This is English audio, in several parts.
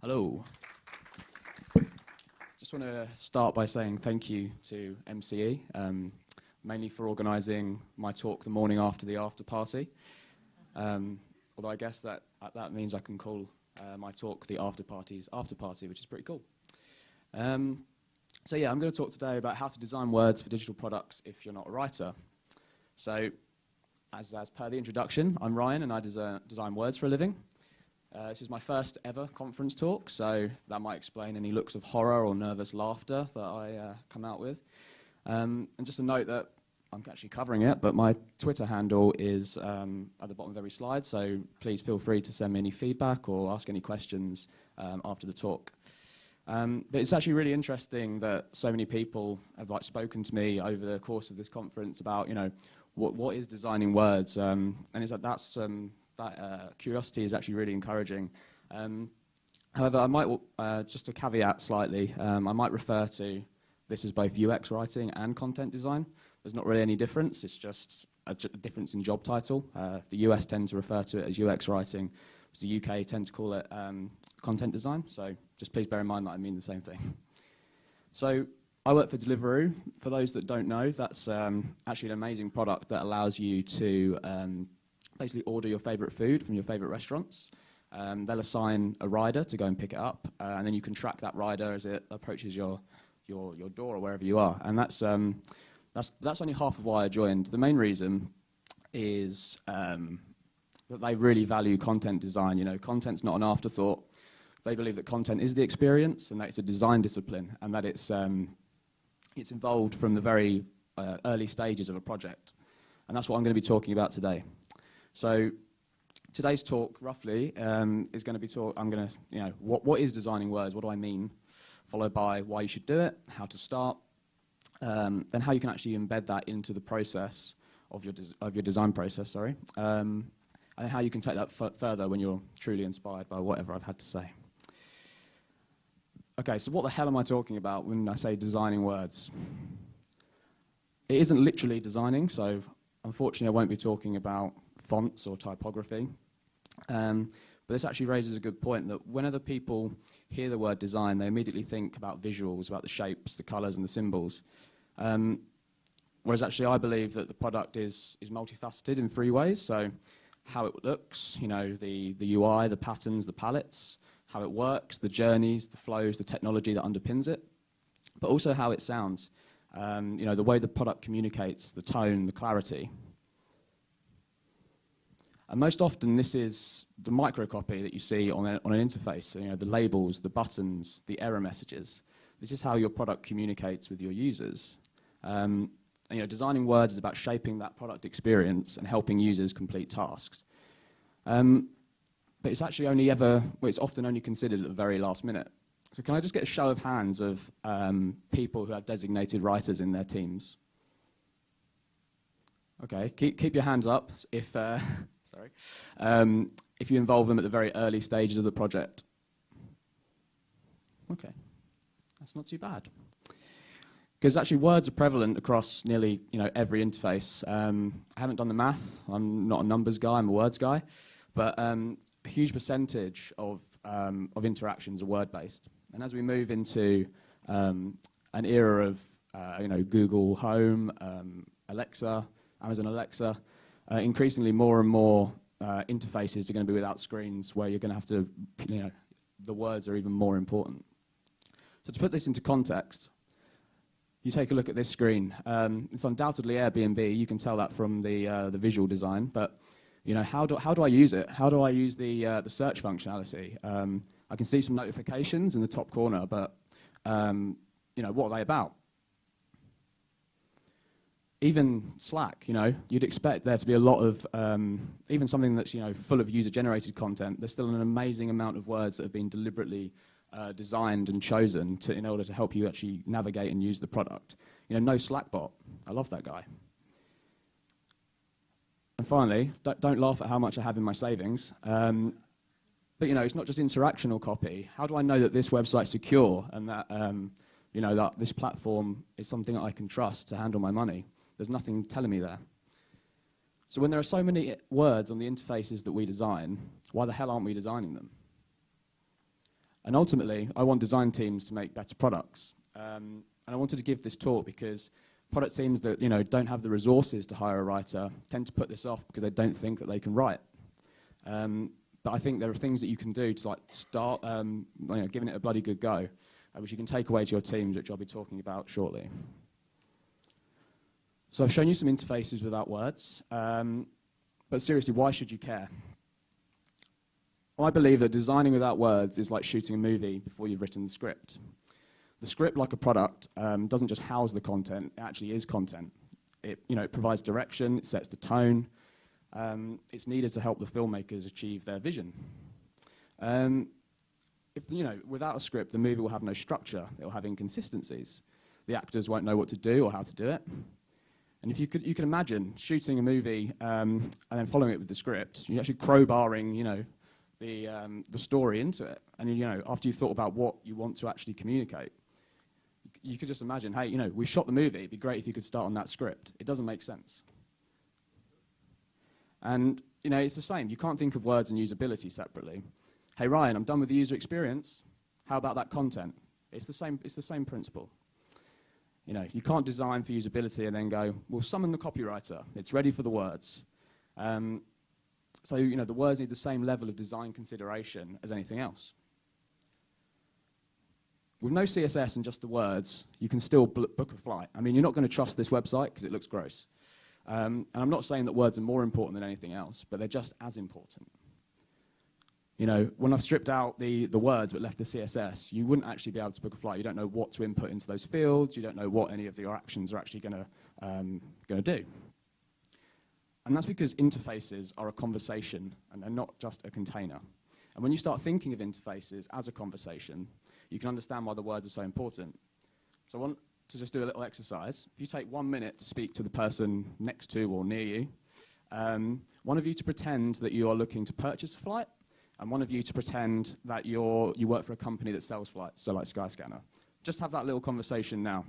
Hello. Just want to start by saying thank you to MCE, mainly for organising my talk the morning after the after party. Although I guess that means I can call my talk the after party's after party, which is pretty cool. So yeah, I'm going to talk today about how to design words for digital products if you're not a writer. So, as per the introduction, I'm Ryan and I design words for a living. This is my first ever conference talk, so that might explain any looks of horror or nervous laughter that I come out with. And just a note that I'm actually covering it, but my Twitter handle is at the bottom of every slide, so please feel free to send me any feedback or ask any questions after the talk. But it's actually really interesting that so many people have spoken to me over the course of this conference about, what is designing words, and it's like that curiosity is actually really encouraging. However, I might, just to caveat slightly, I might refer to this as both UX writing and content design. There's not really any difference, it's just a difference in job title. The US tend to refer to it as UX writing, whereas the UK tend to call it content design, so just please bear in mind that I mean the same thing. So, I work for Deliveroo. For those that don't know, that's actually an amazing product that allows you to basically order your favourite food from your favourite restaurants. They'll assign a rider to go and pick it up, and then you can track that rider as it approaches your door or wherever you are. And that's only half of why I joined. The main reason is that they really value content design. Content's not an afterthought. They believe that content is the experience and that it's a design discipline and that it's involved from the very early stages of a project. And that's what I'm going to be talking about today. So today's talk, roughly, is going to be what is designing words? What do I mean? Followed by why you should do it, how to start, then how you can actually embed that into the process of your design process. And then how you can take that further when you're truly inspired by whatever I've had to say. Okay, so what the hell am I talking about when I say designing words? It isn't literally designing, so unfortunately I won't be talking about fonts or typography. But this actually raises a good point that whenever people hear the word design, they immediately think about visuals, about the shapes, the colours and the symbols. Whereas actually I believe that the product is multifaceted in three ways. So how it looks, the UI, the patterns, the palettes, how it works, the journeys, the flows, the technology that underpins it, but also how it sounds, the way the product communicates, the tone, the clarity. And most often this is the microcopy that you see on an interface, so, the labels, the buttons, the error messages. This is how your product communicates with your users. Designing words is about shaping that product experience and helping users complete tasks. But it's actually it's often only considered at the very last minute. So can I just get a show of hands of people who have designated writers in their teams? Okay, keep your hands up if you involve them at the very early stages of the project. Okay, that's not too bad. Because actually words are prevalent across nearly every interface. I haven't done the math, I'm not a numbers guy, I'm a words guy, but a huge percentage of interactions are word-based. And as we move into an era of Google Home, Alexa, Amazon Alexa, increasingly more and more interfaces are going to be without screens where you're going to have to, the words are even more important. So to put this into context, you take a look at this screen. It's undoubtedly Airbnb. You can tell that from the visual design. But how do I use it? How do I use the search functionality? I can see some notifications in the top corner, but what are they about? Even Slack, you'd expect there to be a lot of, even something that's full of user-generated content. There's still an amazing amount of words that have been deliberately designed and chosen in order to help you actually navigate and use the product. No Slack bot. I love that guy. And finally, don't laugh at how much I have in my savings. But it's not just interactional copy. How do I know that this website's secure and that that this platform is something that I can trust to handle my money? There's nothing telling me there. So when there are so many words on the interfaces that we design, why the hell aren't we designing them? And ultimately, I want design teams to make better products. And I wanted to give this talk because product teams that don't have the resources to hire a writer tend to put this off because they don't think that they can write. But I think there are things that you can do to start giving it a bloody good go, which you can take away to your teams, which I'll be talking about shortly. So I've shown you some interfaces without words, but seriously, why should you care? I believe that designing without words is like shooting a movie before you've written the script. The script, like a product, doesn't just house the content, it actually is content. It provides direction, it sets the tone. It's needed to help the filmmakers achieve their vision. Without a script, the movie will have no structure, it will have inconsistencies. The actors won't know what to do or how to do it. And if you can imagine shooting a movie and then following it with the script, you're actually crowbarring, the story into it. And after you've thought about what you want to actually communicate, you could just imagine, hey, we shot the movie, it'd be great if you could start on that script. It doesn't make sense. And it's the same. You can't think of words and usability separately. Hey Ryan, I'm done with the user experience. How about that content? It's the same principle. You can't design for usability and then go, we'll summon the copywriter. It's ready for the words. So the words need the same level of design consideration as anything else. With no CSS and just the words, you can still book a flight. You're not going to trust this website because it looks gross. And I'm not saying that words are more important than anything else, but they're just as important. When I've stripped out the words but left the CSS, you wouldn't actually be able to book a flight. You don't know what to input into those fields. You don't know what any of your actions are actually going to do. And that's because interfaces are a conversation and they're not just a container. And when you start thinking of interfaces as a conversation, you can understand why the words are so important. So I want to just do a little exercise. If you take 1 minute to speak to the person next to or near you, one of you to pretend that you are looking to purchase a flight, and one of you to pretend that you work for a company that sells flights, so like Skyscanner. Just have that little conversation now.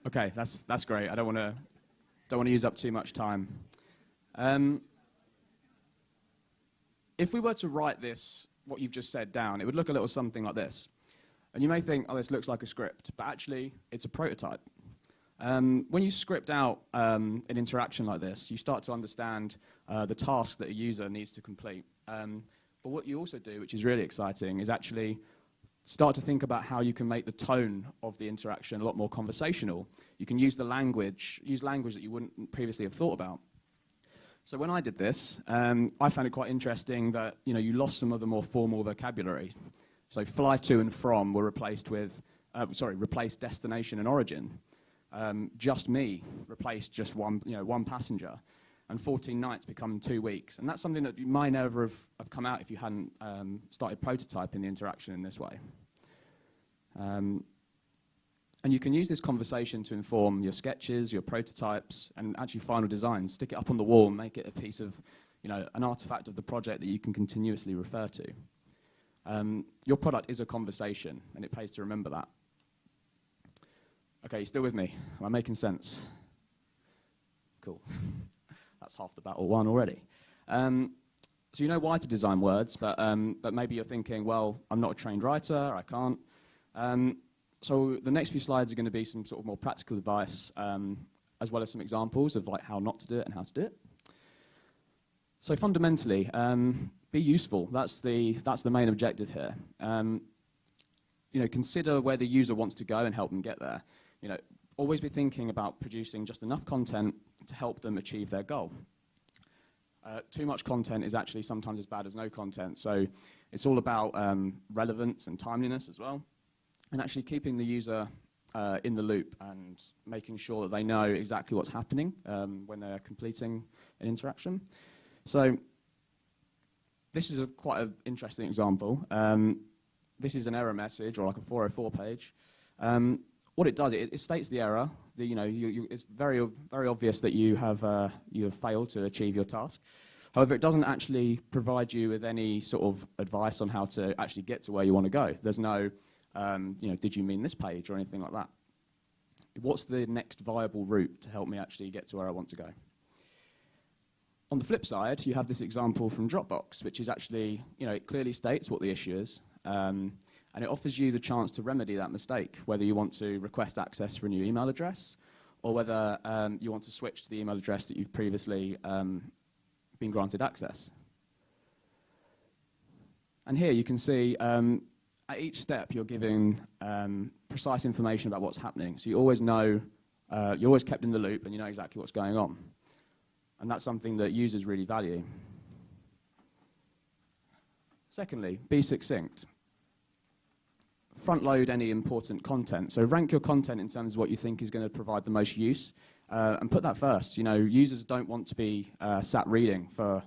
Okay, that's great. I don't want to use up too much time. If we were to write this, what you've just said down, it would look a little something like this. And you may think, oh, this looks like a script, but actually it's a prototype. When you script out an interaction like this, you start to understand the task that a user needs to complete. But what you also do, which is really exciting, is actually start to think about how you can make the tone of the interaction a lot more conversational. You can use language that you wouldn't previously have thought about. So when I did this, I found it quite interesting that you lost some of the more formal vocabulary. So fly to and from were replaced with, replaced destination and origin. Just me replaced just one passenger. And 14 nights become 2 weeks. And that's something that might never have come out if you hadn't started prototyping the interaction in this way. And you can use this conversation to inform your sketches, your prototypes, and actually final designs. Stick it up on the wall and make it a piece of, an artifact of the project that you can continuously refer to. Your product is a conversation, and it pays to remember that. Okay, you still with me? Am I making sense? Cool. That's half the battle won already. So you know why to design words, but maybe you're thinking, well, I'm not a trained writer, I can't. So the next few slides are going to be some sort of more practical advice, as well as some examples of how not to do it and how to do it. So fundamentally, be useful. That's the main objective here. Consider where the user wants to go and help them get there. Always be thinking about producing just enough content to help them achieve their goal. Too much content is actually sometimes as bad as no content, so it's all about relevance and timeliness as well, and actually keeping the user in the loop and making sure that they know exactly what's happening when they're completing an interaction. So This is quite an interesting example. This is an error message, or like a 404 page. What it does, it states the error. It's very obvious that you have failed to achieve your task. However, it doesn't actually provide you with any sort of advice on how to actually get to where you want to go. There's no, did you mean this page or anything like that? What's the next viable route to help me actually get to where I want to go? On the flip side, you have this example from Dropbox, which is actually, it clearly states what the issue is, and it offers you the chance to remedy that mistake, whether you want to request access for a new email address, or whether you want to switch to the email address that you've previously been granted access. And here you can see at each step you're giving precise information about what's happening. So you always know, you're always kept in the loop and you know exactly what's going on. And that's something that users really value. Secondly, be succinct. Front load any important content. So rank your content in terms of what you think is going to provide the most use, and put that first. Users don't want to be sat reading for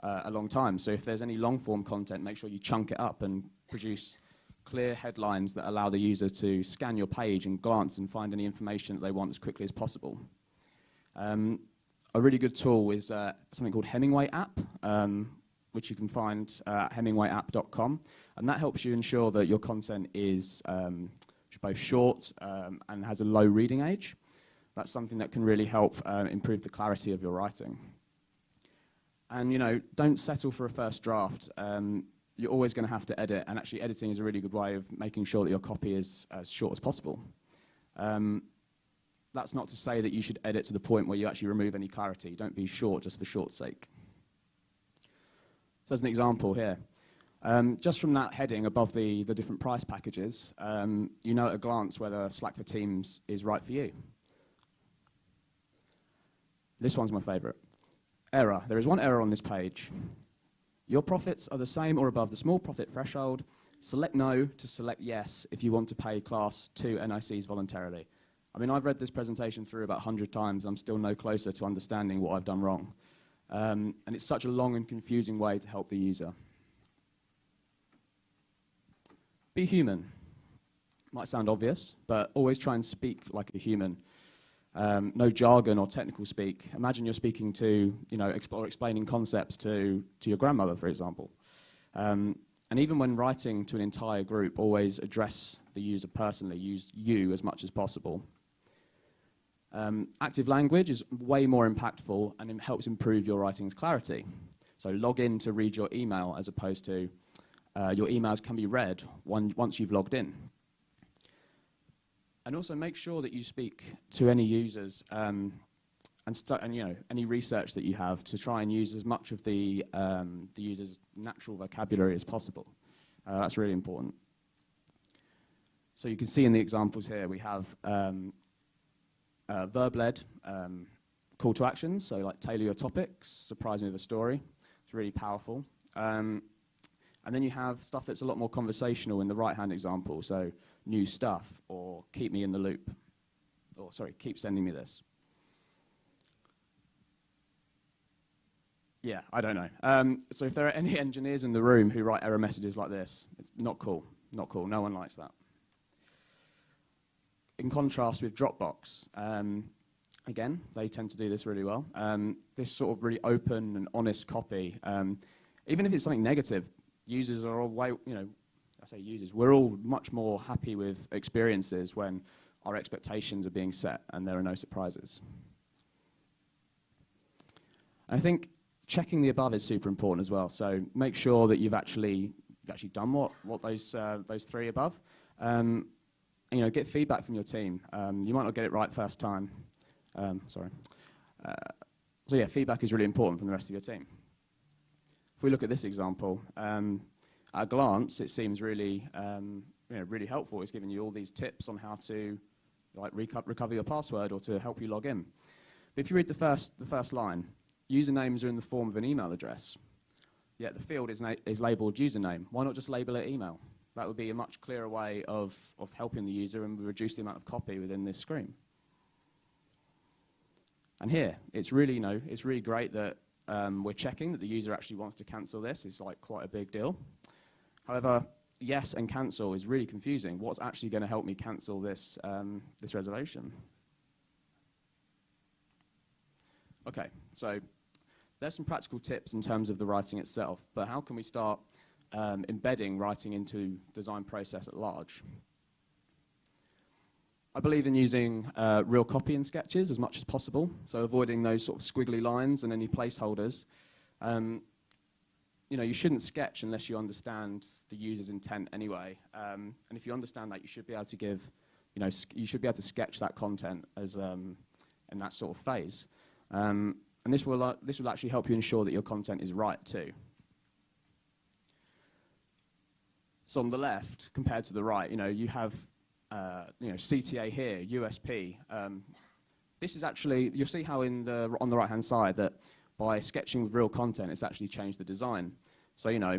a long time. So if there's any long form content, make sure you chunk it up and produce clear headlines that allow the user to scan your page and glance and find any information that they want as quickly as possible. A really good tool is something called Hemingway App, which you can find at hemingwayapp.com. And that helps you ensure that your content is both short and has a low reading age. That's something that can really help improve the clarity of your writing. And don't settle for a first draft. You're always going to have to edit, and actually editing is a really good way of making sure that your copy is as short as possible. That's not to say that you should edit to the point where you actually remove any clarity. Don't be short just for short's sake. So as an example here, just from that heading above the different price packages, you know at a glance whether Slack for Teams is right for you. This one's my favorite. Error. There is one error on this page. Your profits are the same or above the small profit threshold. Select no to select yes if you want to pay Class 2 NICs voluntarily. I mean, I've read this presentation through about 100 times. I'm still no closer to understanding what I've done wrong. And it's such a long and confusing way to help the user. Be human. Might sound obvious, but always try and speak like a human. No jargon or technical speak. Imagine you're speaking to, or explaining concepts to your grandmother, for example. And even when writing to an entire group, always address the user personally. Use you as much as possible. Active language is way more impactful and it helps improve your writing's clarity. So log in to read your email as opposed to your emails can be read once you've logged in. And also make sure that you speak to any users and any research that you have to try and use as much of the user's natural vocabulary as possible. That's really important. So you can see in the examples here we have verb-led call to actions, so like tailor your topics, surprise me with a story. It's really powerful. And then you have stuff that's a lot more conversational in the right-hand example, so new stuff, or keep me in the loop, or sorry, keep sending me this. Yeah, I don't know. So if there are any engineers in the room who write error messages like this, it's not cool, not cool, no one likes that. In contrast with Dropbox, again, they tend to do this really well. This sort of really open and honest copy, even if it's something negative, users are all I say users, we're all much more happy with experiences when our expectations are being set and there are no surprises. I think checking the above is super important as well. So make sure that you've actually done what those three above. Get feedback from your team. You might not get it right first time. So yeah, feedback is really important from the rest of your team. If we look at this example, at a glance, it seems really, really helpful. It's giving you all these tips on how to recover your password or to help you log in. But if you read the first line, usernames are in the form of an email address. Yet the field is labeled username. Why not just label it email? That would be a much clearer way of helping the user and reduce the amount of copy within this screen. And here, it's really great that we're checking that the user actually wants to cancel this is like quite a big deal. However, yes and cancel is really confusing. What's actually going to help me cancel this, this reservation? Okay, so there's some practical tips in terms of the writing itself, but how can we start embedding writing into design process at large? I believe in using real copy in sketches as much as possible, so avoiding those sort of squiggly lines and any placeholders. You know, you shouldn't sketch unless you understand the user's intent anyway. And if you understand that, you should be able to give, you know, you should be able to sketch that content as in that sort of phase. And this will actually help you ensure that your content is right too. So on the left, compared to the right, you know, you have you know, CTA here, USP. This is actually, you'll see how on the right-hand side that by sketching with real content, it's actually changed the design. So, you know,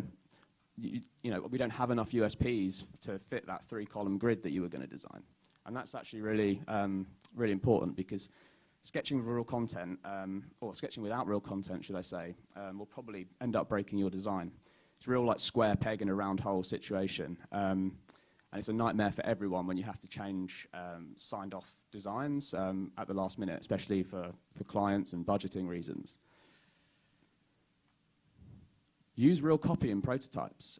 we don't have enough USPs to fit that 3-column grid that you were going to design. And that's actually really, really important, because sketching with real content, or sketching without real content, should I say, will probably end up breaking your design. It's a real like square peg in a round hole situation. And it's a nightmare for everyone when you have to change signed off designs at the last minute, especially for clients and budgeting reasons. Use real copy in prototypes.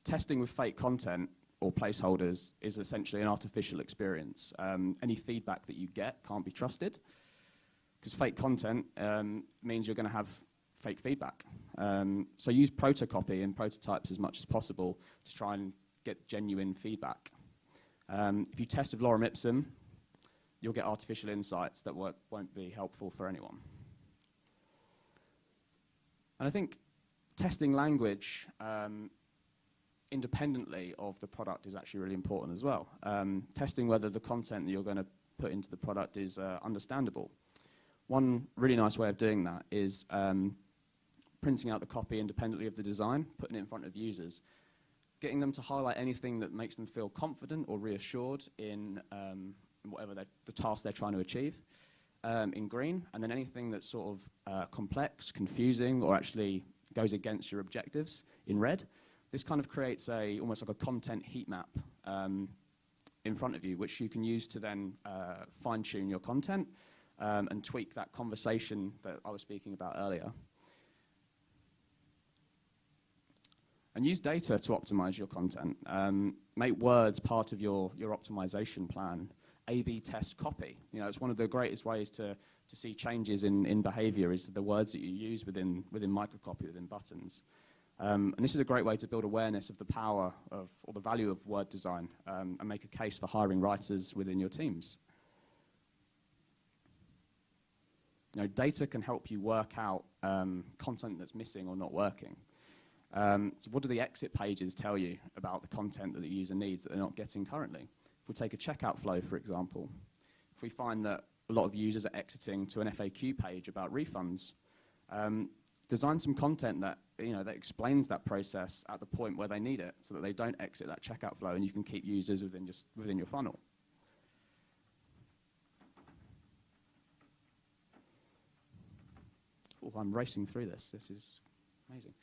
Testing with fake content or placeholders is essentially an artificial experience. Any feedback that you get can't be trusted, because fake content means you're going to have fake feedback. So use protocopy in prototypes as much as possible to try and get genuine feedback. If you test with lorem ipsum, you'll get artificial insights that won't be helpful for anyone. And I think testing language independently of the product is actually really important as well. Testing whether the content that you're going to put into the product is understandable. One really nice way of doing that is printing out the copy independently of the design, putting it in front of users, getting them to highlight anything that makes them feel confident or reassured in whatever the task they're trying to achieve in green, and then anything that's sort of complex, confusing, or actually goes against your objectives in red. This kind of creates almost like a content heat map in front of you, which you can use to then fine-tune your content and tweak that conversation that I was speaking about earlier. And use data to optimize your content. Make words part of your optimization plan. A/B test copy. You know, it's one of the greatest ways to see changes in behavior is the words that you use within microcopy, within buttons. And this is a great way to build awareness of the power of, or the value of word design, and make a case for hiring writers within your teams. You know, data can help you work out content that's missing or not working. So what do the exit pages tell you about the content that the user needs that they're not getting currently? If we take a checkout flow, for example, if we find that a lot of users are exiting to an FAQ page about refunds, design some content that, you know, that explains that process at the point where they need it, so that they don't exit that checkout flow and you can keep users within your funnel. Oh, I'm racing through this. This is amazing.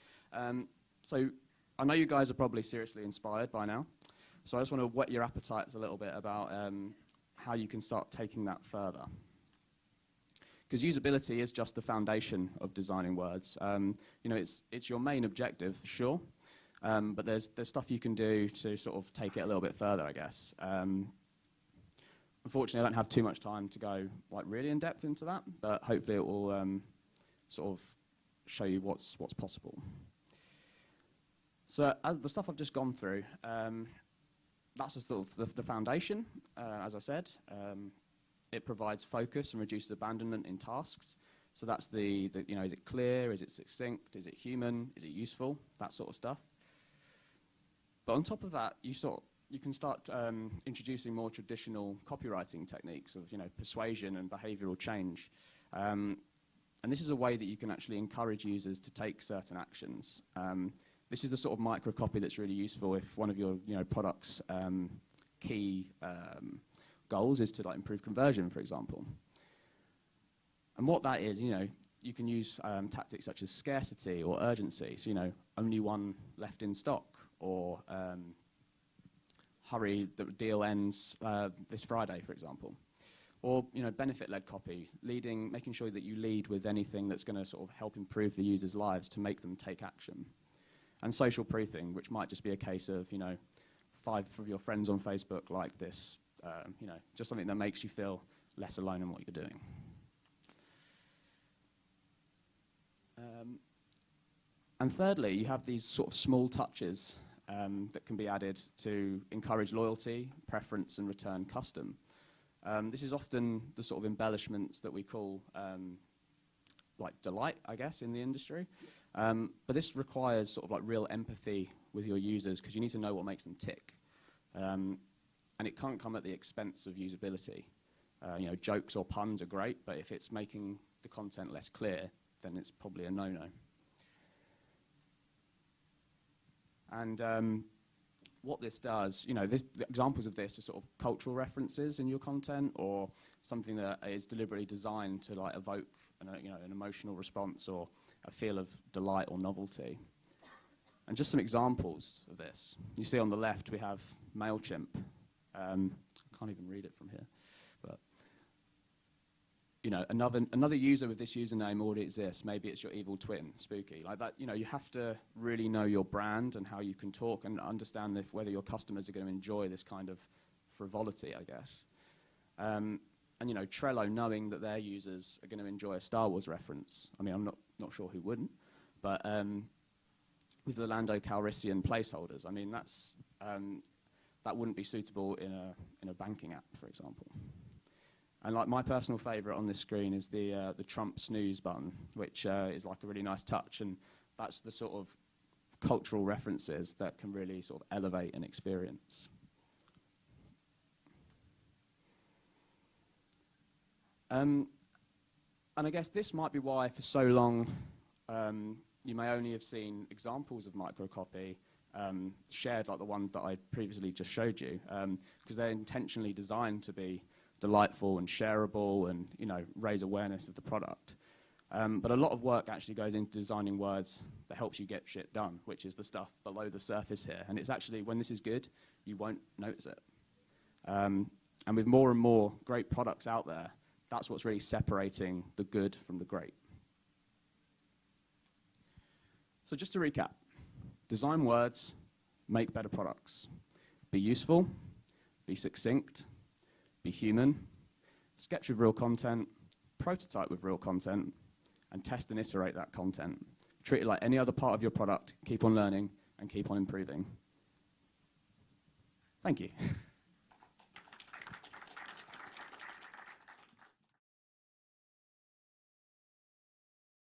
So I know you guys are probably seriously inspired by now. So I just want to whet your appetites a little bit about how you can start taking that further. Because usability is just the foundation of designing words. You know, it's your main objective, for sure. But there's stuff you can do to sort of take it a little bit further, I guess. Unfortunately, I don't have too much time to go like really in depth into that, but hopefully it will sort of show you what's possible. So as the stuff I've just gone through, that's just sort of the foundation, as I said. It provides focus and reduces abandonment in tasks. So that's you know, is it clear, is it succinct, is it human, is it useful, that sort of stuff. But on top of that, you can start introducing more traditional copywriting techniques of, you know, persuasion and behavioral change. And this is a way that you can actually encourage users to take certain actions. This is the sort of microcopy that's really useful if one of your, you know, product's key goals is to like improve conversion, for example. And what that is, you know, you can use tactics such as scarcity or urgency. So, only one left in stock, or hurry, the deal ends this Friday, for example. Or, benefit-led copy, making sure that you lead with anything that's going to sort of help improve the users' lives to make them take action. And social proofing, which might just be a case of, 5 of your friends on Facebook like this, just something that makes you feel less alone in what you're doing. And thirdly, you have these sort of small touches that can be added to encourage loyalty, preference, and return custom. This is often the sort of embellishments that we call like delight, I guess, in the industry. But this requires sort of like real empathy with your users, because you need to know what makes them tick. And it can't come at the expense of usability. Jokes or puns are great, but if it's making the content less clear, then it's probably a no-no. And what this does, the examples of this are sort of cultural references in your content, or something that is deliberately designed to like evoke an emotional response or a feel of delight or novelty. And just some examples of this. You see on the left we have MailChimp. I can't even read it from here, but another user with this username already exists. Maybe it's your evil twin, Spooky. Like that, you have to really know your brand and how you can talk and understand whether your customers are going to enjoy this kind of frivolity, I guess. And Trello, knowing that their users are going to enjoy a Star Wars reference. I mean, I'm not sure who wouldn't, but with the Lando Calrissian placeholders, I mean, that wouldn't be suitable in a banking app, for example. And like my personal favourite on this screen is the Trump snooze button, which is like a really nice touch, and that's the sort of cultural references that can really sort of elevate an experience. And I guess this might be why for so long you may only have seen examples of microcopy shared like the ones that I previously just showed you, because they're intentionally designed to be delightful and shareable and raise awareness of the product. But a lot of work actually goes into designing words that helps you get shit done, which is the stuff below the surface here. And it's actually, when this is good, you won't notice it. And with more and more great products out there, that's what's really separating the good from the great. So just to recap, design words, make better products. Be useful, be succinct, be human, sketch with real content, prototype with real content, and test and iterate that content. Treat it like any other part of your product, keep on learning, and keep on improving. Thank you.